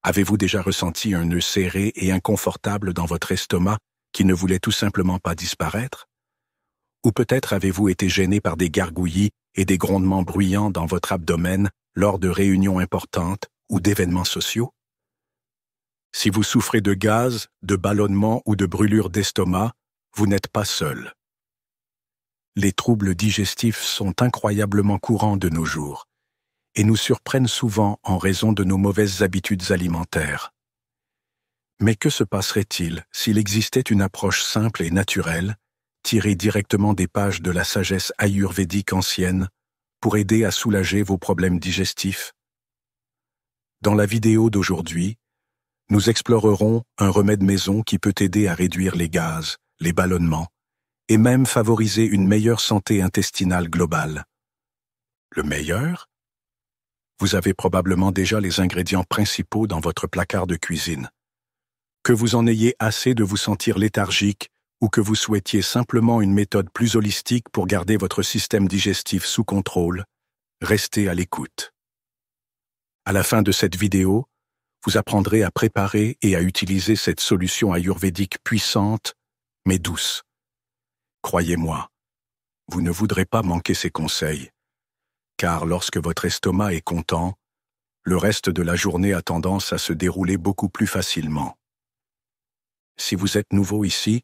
Avez-vous déjà ressenti un nœud serré et inconfortable dans votre estomac qui ne voulait tout simplement pas disparaître? Ou peut-être avez-vous été gêné par des gargouillis et des grondements bruyants dans votre abdomen lors de réunions importantes ou d'événements sociaux? Si vous souffrez de gaz, de ballonnement ou de brûlure d'estomac, vous n'êtes pas seul. Les troubles digestifs sont incroyablement courants de nos jours et nous surprennent souvent en raison de nos mauvaises habitudes alimentaires. Mais que se passerait-il s'il existait une approche simple et naturelle, tirée directement des pages de la sagesse ayurvédique ancienne, pour aider à soulager vos problèmes digestifs? Dans la vidéo d'aujourd'hui, nous explorerons un remède maison qui peut aider à réduire les gaz, les ballonnements, et même favoriser une meilleure santé intestinale globale. Le meilleur? Vous avez probablement déjà les ingrédients principaux dans votre placard de cuisine. Que vous en ayez assez de vous sentir léthargique ou que vous souhaitiez simplement une méthode plus holistique pour garder votre système digestif sous contrôle, restez à l'écoute. À la fin de cette vidéo, vous apprendrez à préparer et à utiliser cette solution ayurvédique puissante, mais douce. Croyez-moi, vous ne voudrez pas manquer ces conseils, car lorsque votre estomac est content, le reste de la journée a tendance à se dérouler beaucoup plus facilement. Si vous êtes nouveau ici,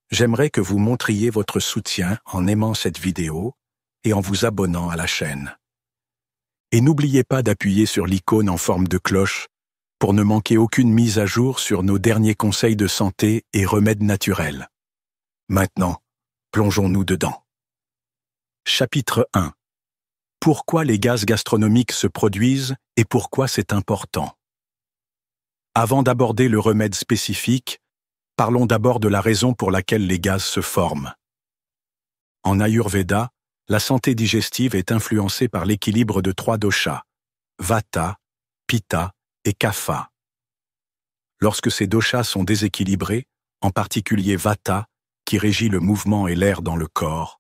j'aimerais que vous montriez votre soutien en aimant cette vidéo et en vous abonnant à la chaîne. Et n'oubliez pas d'appuyer sur l'icône en forme de cloche pour ne manquer aucune mise à jour sur nos derniers conseils de santé et remèdes naturels. Maintenant, plongeons-nous dedans. Chapitre 1. Pourquoi les gaz gastronomiques se produisent et pourquoi c'est important? Avant d'aborder le remède spécifique, parlons d'abord de la raison pour laquelle les gaz se forment. En Ayurveda, la santé digestive est influencée par l'équilibre de 3 doshas, Vata, Pitta et Kapha. Lorsque ces doshas sont déséquilibrés, en particulier Vata, qui régit le mouvement et l'air dans le corps,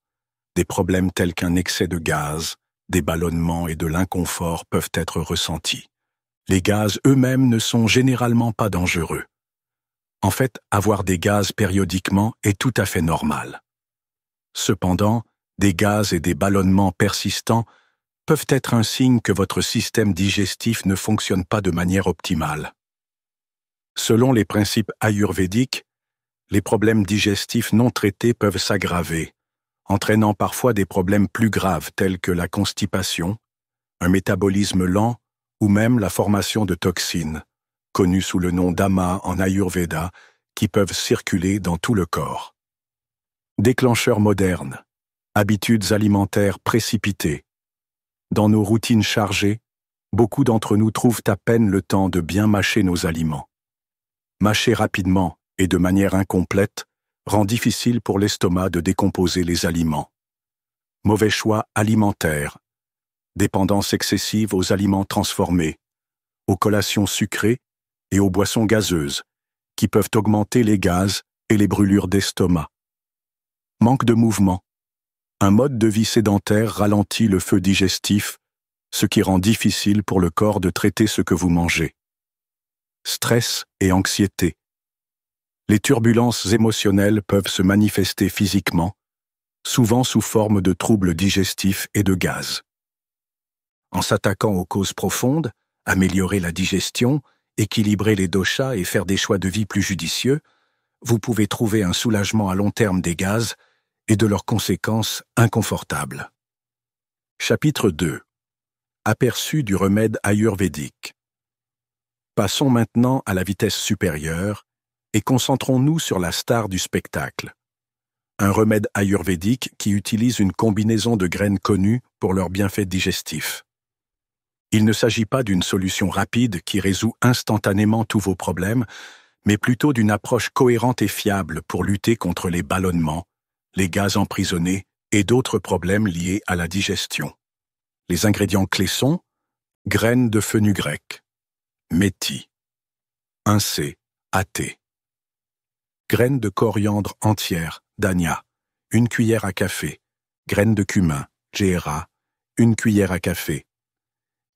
des problèmes tels qu'un excès de gaz, des ballonnements et de l'inconfort peuvent être ressentis. Les gaz eux-mêmes ne sont généralement pas dangereux. En fait, avoir des gaz périodiquement est tout à fait normal. Cependant, des gaz et des ballonnements persistants peuvent être un signe que votre système digestif ne fonctionne pas de manière optimale. Selon les principes ayurvédiques, les problèmes digestifs non traités peuvent s'aggraver, entraînant parfois des problèmes plus graves tels que la constipation, un métabolisme lent ou même la formation de toxines, connues sous le nom d'ama en Ayurveda, qui peuvent circuler dans tout le corps. Déclencheurs modernes, habitudes alimentaires précipitées. Dans nos routines chargées, beaucoup d'entre nous trouvent à peine le temps de bien mâcher nos aliments. Mâcher rapidement et de manière incomplète rend difficile pour l'estomac de décomposer les aliments. Mauvais choix alimentaires, dépendance excessive aux aliments transformés, aux collations sucrées et aux boissons gazeuses, qui peuvent augmenter les gaz et les brûlures d'estomac. Manque de mouvement. Un mode de vie sédentaire ralentit le feu digestif, ce qui rend difficile pour le corps de traiter ce que vous mangez. Stress et anxiété. Les turbulences émotionnelles peuvent se manifester physiquement, souvent sous forme de troubles digestifs et de gaz. En s'attaquant aux causes profondes, améliorer la digestion, équilibrer les doshas et faire des choix de vie plus judicieux, vous pouvez trouver un soulagement à long terme des gaz et de leurs conséquences inconfortables. Chapitre 2. Aperçu du remède ayurvédique. Passons maintenant à la vitesse supérieure et concentrons-nous sur la star du spectacle. Un remède ayurvédique qui utilise une combinaison de graines connues pour leurs bienfaits digestifs. Il ne s'agit pas d'une solution rapide qui résout instantanément tous vos problèmes, mais plutôt d'une approche cohérente et fiable pour lutter contre les ballonnements, les gaz emprisonnés et d'autres problèmes liés à la digestion. Les ingrédients clés sont graines de fenugrec, méthi, 1C, AT, graines de coriandre entière, dhania, 1 cuillère à café, graines de cumin, GRA, 1 cuillère à café,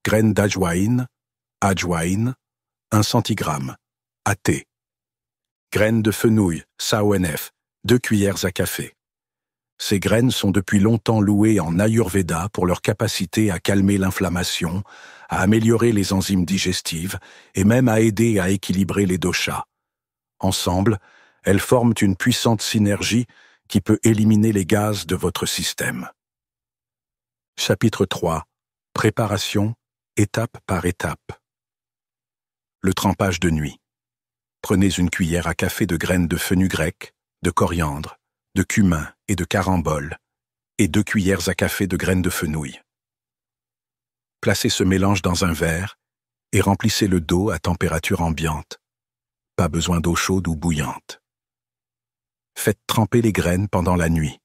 graines d'ajwaïne, 1 centigramme, AT. Graines de fenouil, SAONF, 2 cuillères à café. Ces graines sont depuis longtemps louées en Ayurveda pour leur capacité à calmer l'inflammation, à améliorer les enzymes digestives et même à aider à équilibrer les doshas. Ensemble, elles forment une puissante synergie qui peut éliminer les gaz de votre système. Chapitre 3. Préparation, étape par étape. Le trempage de nuit. Prenez une cuillère à café de graines de fenugrec, de coriandre, de cumin et de carambole, et 2 cuillères à café de graines de fenouil. Placez ce mélange dans un verre et remplissez-le d'eau à température ambiante. Pas besoin d'eau chaude ou bouillante. Faites tremper les graines pendant la nuit.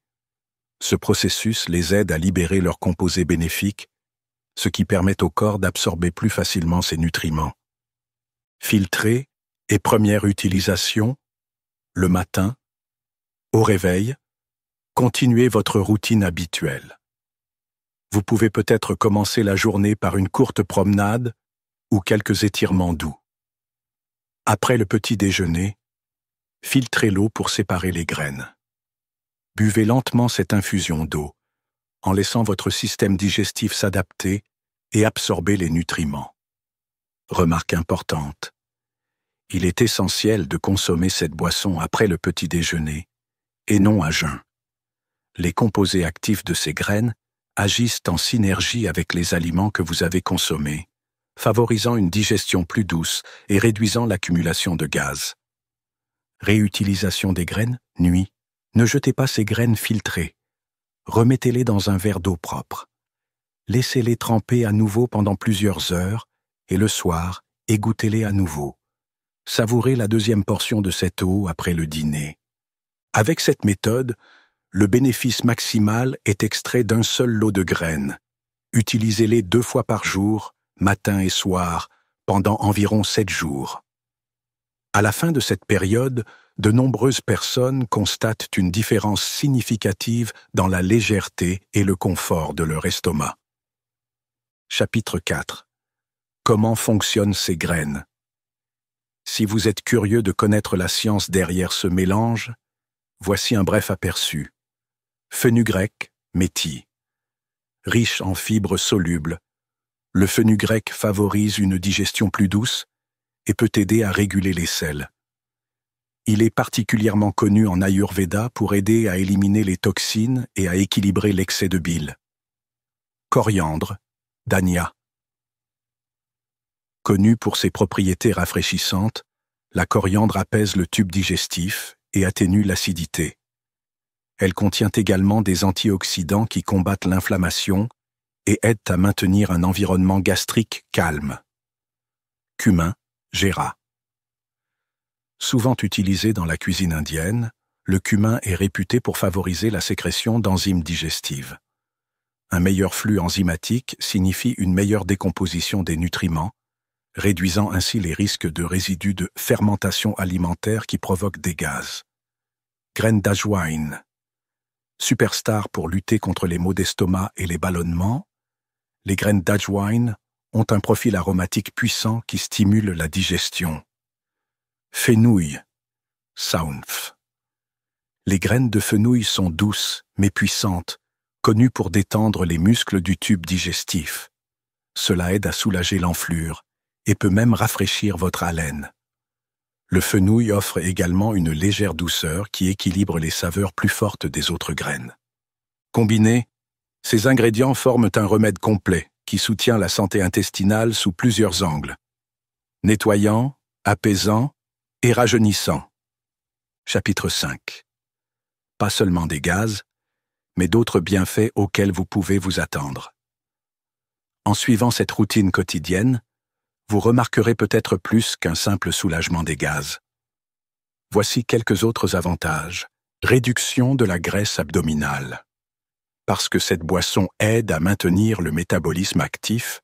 Ce processus les aide à libérer leurs composés bénéfiques, ce qui permet au corps d'absorber plus facilement ces nutriments. Filtrer et première utilisation, le matin, au réveil, continuez votre routine habituelle. Vous pouvez peut-être commencer la journée par une courte promenade ou quelques étirements doux. Après le petit déjeuner, filtrez l'eau pour séparer les graines. Buvez lentement cette infusion d'eau, en laissant votre système digestif s'adapter et absorber les nutriments. Remarque importante. Il est essentiel de consommer cette boisson après le petit déjeuner, et non à jeun. Les composés actifs de ces graines agissent en synergie avec les aliments que vous avez consommés, favorisant une digestion plus douce et réduisant l'accumulation de gaz. Réutilisation des graines, nuit. Ne jetez pas ces graines filtrées. Remettez-les dans un verre d'eau propre. Laissez-les tremper à nouveau pendant plusieurs heures et le soir, égouttez-les à nouveau. Savourez la deuxième portion de cette eau après le dîner. Avec cette méthode, le bénéfice maximal est extrait d'un seul lot de graines. Utilisez-les 2 fois par jour, matin et soir, pendant environ 7 jours. À la fin de cette période, de nombreuses personnes constatent une différence significative dans la légèreté et le confort de leur estomac. Chapitre 4. Comment fonctionnent ces graines? Si vous êtes curieux de connaître la science derrière ce mélange, voici un bref aperçu. Fenugrec, métis. Riche en fibres solubles, le fenugrec favorise une digestion plus douce et peut aider à réguler les selles. Il est particulièrement connu en Ayurveda pour aider à éliminer les toxines et à équilibrer l'excès de bile. Coriandre, Dhania. Connue pour ses propriétés rafraîchissantes, la coriandre apaise le tube digestif et atténue l'acidité. Elle contient également des antioxydants qui combattent l'inflammation et aident à maintenir un environnement gastrique calme. Cumin, Gera. Souvent utilisé dans la cuisine indienne, le cumin est réputé pour favoriser la sécrétion d'enzymes digestives. Un meilleur flux enzymatique signifie une meilleure décomposition des nutriments, réduisant ainsi les risques de résidus de fermentation alimentaire qui provoquent des gaz. Graines d'ajwaïne. Superstar pour lutter contre les maux d'estomac et les ballonnements, les graines d'ajwaïne ont un profil aromatique puissant qui stimule la digestion. Fenouil, Saunf. Les graines de fenouil sont douces mais puissantes, connues pour détendre les muscles du tube digestif. Cela aide à soulager l'enflure et peut même rafraîchir votre haleine. Le fenouil offre également une légère douceur qui équilibre les saveurs plus fortes des autres graines. Combinés, ces ingrédients forment un remède complet qui soutient la santé intestinale sous plusieurs angles. Nettoyant, apaisant et rajeunissant. Chapitre 5. Pas seulement des gaz, mais d'autres bienfaits auxquels vous pouvez vous attendre. En suivant cette routine quotidienne, vous remarquerez peut-être plus qu'un simple soulagement des gaz. Voici quelques autres avantages. Réduction de la graisse abdominale. Parce que cette boisson aide à maintenir le métabolisme actif,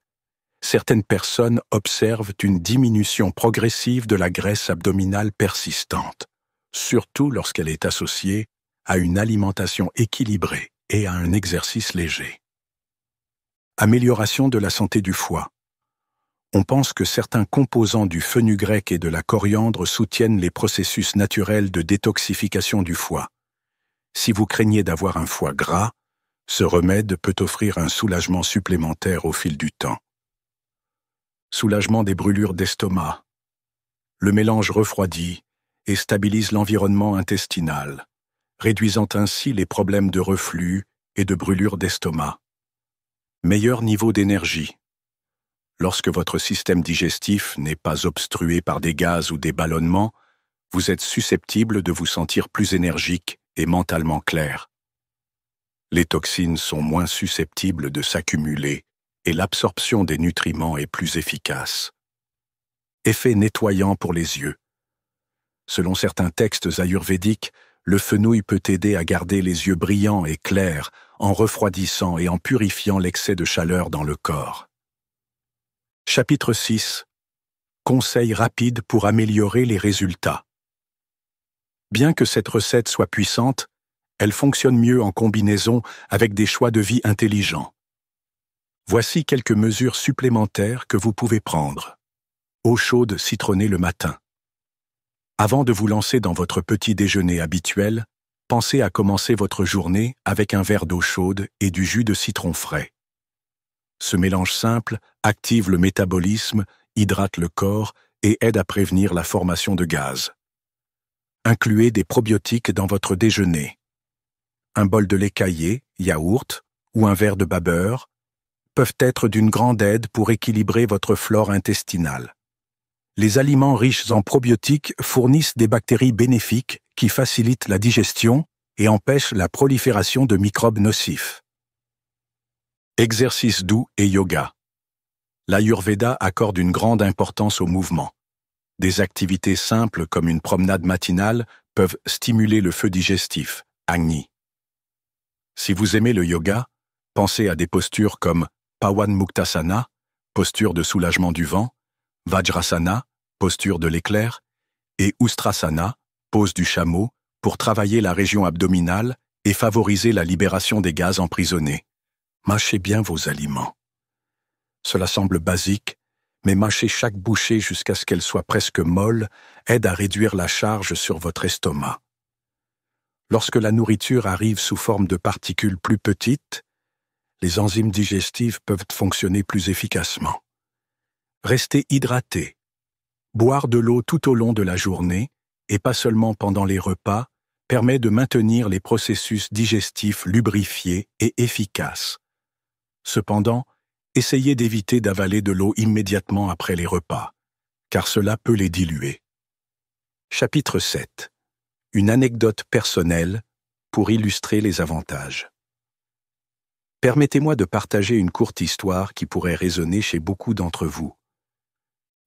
certaines personnes observent une diminution progressive de la graisse abdominale persistante, surtout lorsqu'elle est associée à une alimentation équilibrée et à un exercice léger. Amélioration de la santé du foie. On pense que certains composants du fenugrec et de la coriandre soutiennent les processus naturels de détoxification du foie. Si vous craignez d'avoir un foie gras, ce remède peut offrir un soulagement supplémentaire au fil du temps. Soulagement des brûlures d'estomac. Le mélange refroidit et stabilise l'environnement intestinal, réduisant ainsi les problèmes de reflux et de brûlures d'estomac. Meilleur niveau d'énergie. Lorsque votre système digestif n'est pas obstrué par des gaz ou des ballonnements, vous êtes susceptible de vous sentir plus énergique et mentalement clair. Les toxines sont moins susceptibles de s'accumuler et l'absorption des nutriments est plus efficace. Effet nettoyant pour les yeux. Selon certains textes ayurvédiques, le fenouil peut aider à garder les yeux brillants et clairs en refroidissant et en purifiant l'excès de chaleur dans le corps. Chapitre 6. Conseils rapides pour améliorer les résultats. Bien que cette recette soit puissante, elle fonctionne mieux en combinaison avec des choix de vie intelligents. Voici quelques mesures supplémentaires que vous pouvez prendre. Eau chaude citronnée le matin. Avant de vous lancer dans votre petit déjeuner habituel, pensez à commencer votre journée avec un verre d'eau chaude et du jus de citron frais. Ce mélange simple active le métabolisme, hydrate le corps et aide à prévenir la formation de gaz. Incluez des probiotiques dans votre déjeuner. Un bol de lait caillé, yaourt ou un verre de babeur peuvent être d'une grande aide pour équilibrer votre flore intestinale. Les aliments riches en probiotiques fournissent des bactéries bénéfiques qui facilitent la digestion et empêchent la prolifération de microbes nocifs. Exercice doux et yoga. L'Ayurveda accorde une grande importance au mouvement. Des activités simples comme une promenade matinale peuvent stimuler le feu digestif, Agni. Si vous aimez le yoga, pensez à des postures comme Pawan Muktasana, posture de soulagement du vent, Vajrasana, posture de l'éclair, et Ustrasana, pose du chameau, pour travailler la région abdominale et favoriser la libération des gaz emprisonnés. Mâchez bien vos aliments. Cela semble basique, mais mâcher chaque bouchée jusqu'à ce qu'elle soit presque molle aide à réduire la charge sur votre estomac. Lorsque la nourriture arrive sous forme de particules plus petites, les enzymes digestives peuvent fonctionner plus efficacement. Restez hydraté. Boire de l'eau tout au long de la journée, et pas seulement pendant les repas, permet de maintenir les processus digestifs lubrifiés et efficaces. Cependant, essayez d'éviter d'avaler de l'eau immédiatement après les repas, car cela peut les diluer. Chapitre 7. Une anecdote personnelle pour illustrer les avantages. Permettez-moi de partager une courte histoire qui pourrait résonner chez beaucoup d'entre vous.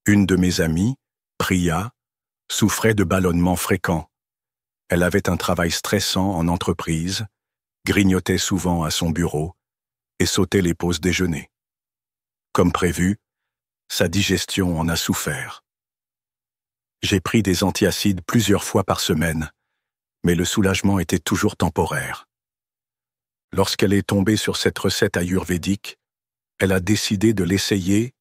Une de mes amies, Priya, souffrait de ballonnements fréquents. Elle avait un travail stressant en entreprise, grignotait souvent à son bureau et sautait les pauses déjeuner. Comme prévu, sa digestion en a souffert. J'ai pris des antiacides plusieurs fois par semaine, mais le soulagement était toujours temporaire. Lorsqu'elle est tombée sur cette recette ayurvédique, elle a décidé de l'essayer,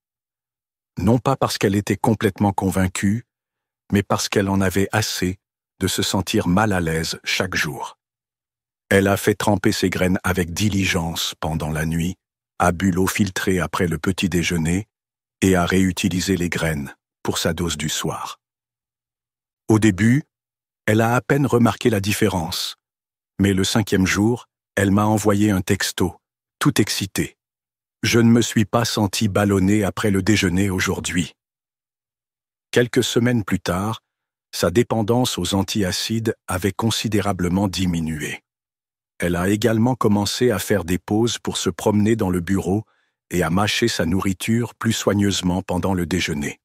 non pas parce qu'elle était complètement convaincue, mais parce qu'elle en avait assez de se sentir mal à l'aise chaque jour. Elle a fait tremper ses graines avec diligence pendant la nuit, a bu l'eau filtrée après le petit déjeuner et a réutilisé les graines pour sa dose du soir. Au début, elle a à peine remarqué la différence, mais le 5e jour, elle m'a envoyé un texto, tout excité. « Je ne me suis pas senti ballonné après le déjeuner aujourd'hui. » Quelques semaines plus tard, sa dépendance aux antiacides avait considérablement diminué. Elle a également commencé à faire des pauses pour se promener dans le bureau et à mâcher sa nourriture plus soigneusement pendant le déjeuner.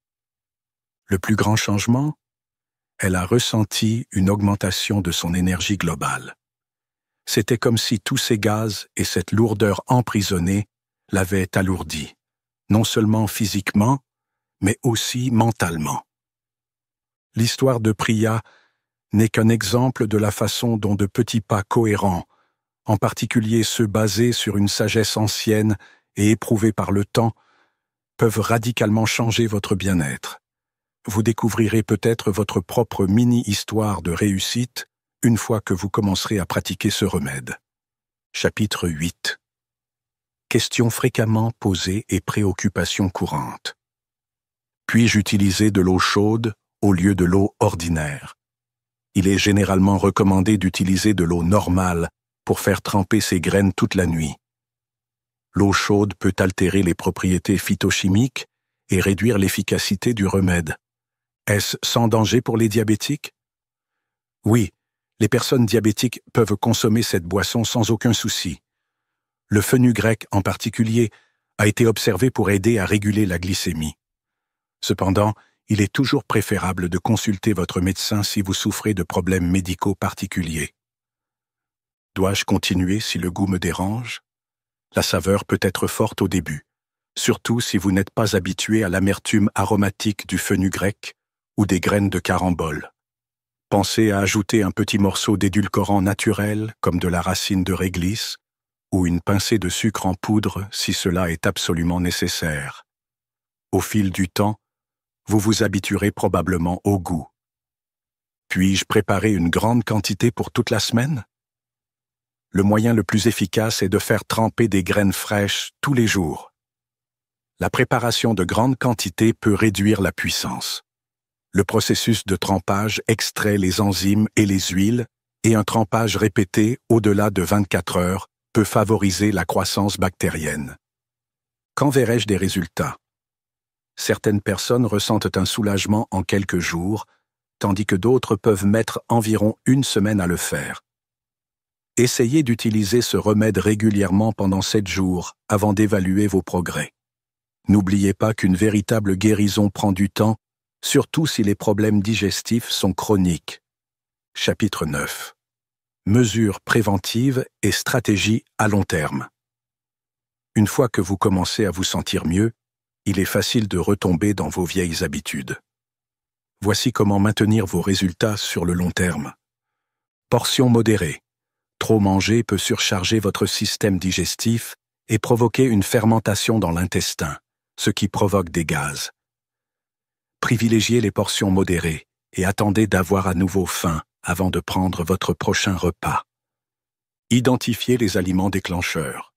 Le plus grand changement? Elle a ressenti une augmentation de son énergie globale. C'était comme si tous ces gaz et cette lourdeur emprisonnée l'avaient alourdie, non seulement physiquement, mais aussi mentalement. L'histoire de Priya n'est qu'un exemple de la façon dont de petits pas cohérents, en particulier ceux basés sur une sagesse ancienne et éprouvée par le temps, peuvent radicalement changer votre bien-être. Vous découvrirez peut-être votre propre mini-histoire de réussite une fois que vous commencerez à pratiquer ce remède. Chapitre 8. Questions fréquemment posées et préoccupations courantes. Puis-je utiliser de l'eau chaude au lieu de l'eau ordinaire? Il est généralement recommandé d'utiliser de l'eau normale pour faire tremper ces graines toute la nuit. L'eau chaude peut altérer les propriétés phytochimiques et réduire l'efficacité du remède. Est-ce sans danger pour les diabétiques? Oui, les personnes diabétiques peuvent consommer cette boisson sans aucun souci. Le fenugrec en particulier a été observé pour aider à réguler la glycémie. Cependant, il est toujours préférable de consulter votre médecin si vous souffrez de problèmes médicaux particuliers. Dois-je continuer si le goût me dérange? La saveur peut être forte au début, surtout si vous n'êtes pas habitué à l'amertume aromatique du fenugrec ou des graines de carambole. Pensez à ajouter un petit morceau d'édulcorant naturel comme de la racine de réglisse ou une pincée de sucre en poudre si cela est absolument nécessaire. Au fil du temps, vous vous habituerez probablement au goût. Puis-je préparer une grande quantité pour toute la semaine? Le moyen le plus efficace est de faire tremper des graines fraîches tous les jours. La préparation de grandes quantités peut réduire la puissance. Le processus de trempage extrait les enzymes et les huiles, et un trempage répété au-delà de 24 heures peut favoriser la croissance bactérienne. Quand verrai-je des résultats? Certaines personnes ressentent un soulagement en quelques jours, tandis que d'autres peuvent mettre environ une semaine à le faire. Essayez d'utiliser ce remède régulièrement pendant 7 jours avant d'évaluer vos progrès. N'oubliez pas qu'une véritable guérison prend du temps, surtout si les problèmes digestifs sont chroniques. Chapitre 9. Mesures préventives et stratégies à long terme. Une fois que vous commencez à vous sentir mieux, il est facile de retomber dans vos vieilles habitudes. Voici comment maintenir vos résultats sur le long terme. Portions modérées. Trop manger peut surcharger votre système digestif et provoquer une fermentation dans l'intestin, ce qui provoque des gaz. Privilégiez les portions modérées et attendez d'avoir à nouveau faim avant de prendre votre prochain repas. Identifiez les aliments déclencheurs.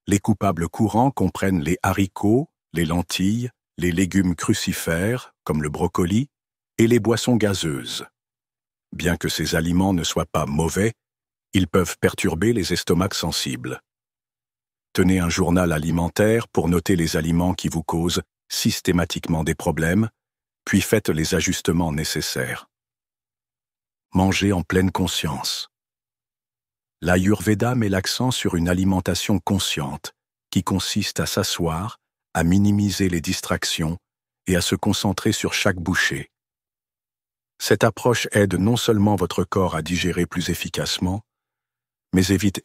Les coupables courants comprennent les haricots, les lentilles, les légumes crucifères, comme le brocoli, et les boissons gazeuses. Bien que ces aliments ne soient pas mauvais, ils peuvent perturber les estomacs sensibles. Tenez un journal alimentaire pour noter les aliments qui vous causent systématiquement des problèmes, puis faites les ajustements nécessaires. Mangez en pleine conscience. L'Ayurveda met l'accent sur une alimentation consciente, qui consiste à s'asseoir, à minimiser les distractions et à se concentrer sur chaque bouchée. Cette approche aide non seulement votre corps à digérer plus efficacement, mais évite